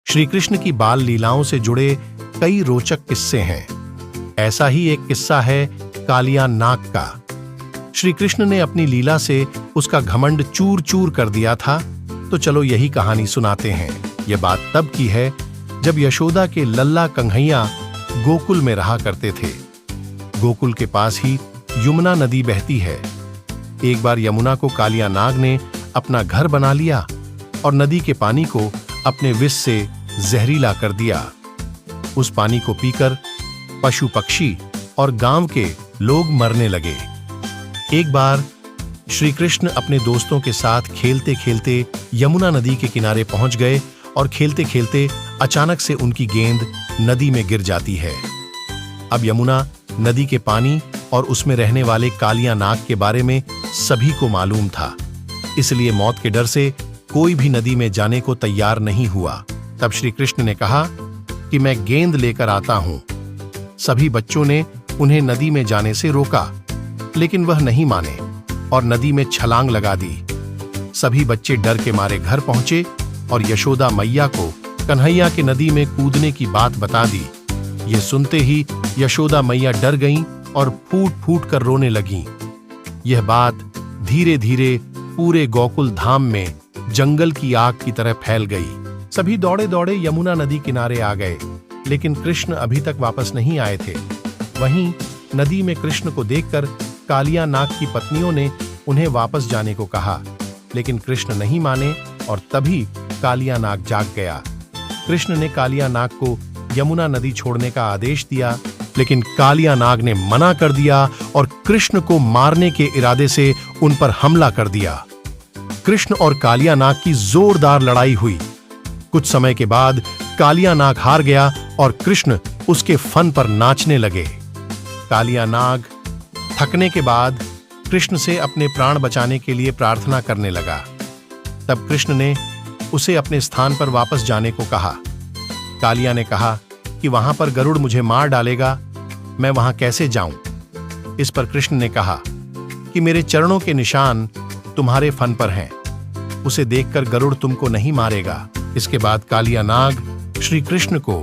श्री कृष्ण की बाल लीलाओं से जुड़े कई रोचक किस्से हैं। ऐसा ही एक किस्सा है कालिया नाग का। श्री कृष्ण ने अपनी लीला से उसका घमंड चूर चूर कर दिया था। तो चलो यही कहानी सुनाते हैं। यह बात तब की है जब यशोदा के लल्ला कन्हैया गोकुल में रहा करते थे। गोकुल के पास ही यमुना नदी बहती है। एक बार यमुना को कालिया नाग ने अपना घर बना लिया और नदी के पानी को अपने विष से जहरीला कर दिया। उस पानी को पीकर पशु पक्षी और गांव के लोग मरने लगे। एक बार श्री कृष्ण अपने दोस्तों के साथ खेलते खेलते यमुना नदी के किनारे पहुंच गए और खेलते खेलते अचानक से उनकी गेंद नदी में गिर जाती है। अब यमुना नदी के पानी और उसमें रहने वाले कालिया नाग के बारे में सभी को मालूम था, इसलिए मौत के डर से कोई भी नदी में जाने को तैयार नहीं हुआ। तब श्री कृष्ण ने कहा कि मैं गेंद लेकर आता हूं। सभी बच्चों ने उन्हें नदी में जाने से रोका, लेकिन वह नहीं माने और नदी में छलांग लगा दी। सभी बच्चे डर के मारे घर पहुंचे और यशोदा मैया को कन्हैया के नदी में कूदने की बात बता दी। ये सुनते ही यशोदा मैया डर गईं और फूट फूट कर रोने लगीं। यह बात धीरे धीरे पूरे गोकुल धाम में जंगल की आग की तरह फैल गई। सभी दौड़े दौड़े यमुना नदी किनारे आ गए, लेकिन कृष्ण अभी तक वापस नहीं आए थे। वहीं नदी में कृष्ण को देखकर कालिया नाग की पत्नियों ने उन्हें वापस जाने को कहा, लेकिन कृष्ण नहीं माने और तभी कालिया नाग जाग गया। कृष्ण ने कालिया नाग को यमुना नदी छोड़ने का आदेश दिया, लेकिन कालिया नाग ने मना कर दिया और कृष्ण को मारने के इरादे से उन पर हमला कर दिया। कृष्ण और कालिया नाग की जोरदार लड़ाई हुई। कुछ समय के बाद कालिया नाग हार गया और कृष्ण उसके फन पर नाचने लगे। कालिया नाग थकने के बाद कृष्ण से अपने प्राण बचाने के लिए प्रार्थना करने लगा। तब कृष्ण ने उसे अपने स्थान पर वापस जाने को कहा। कालिया ने कहा कि वहां पर गरुड़ मुझे मार डालेगा, मैं वहां कैसे जाऊं। इस पर कृष्ण ने कहा कि मेरे चरणों के निशान तुम्हारे फन पर हैं, उसे देखकर गरुड़ तुमको नहीं मारेगा। इसके बाद कालिया नाग श्री कृष्ण को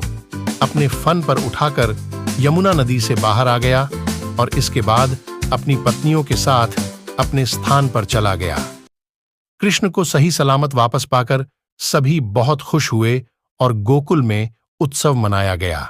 अपने फन पर उठाकर यमुना नदी से बाहर आ गया और इसके बाद अपनी पत्नियों के साथ अपने स्थान पर चला गया। कृष्ण को सही सलामत वापस पाकर सभी बहुत खुश हुए और गोकुल में उत्सव मनाया गया।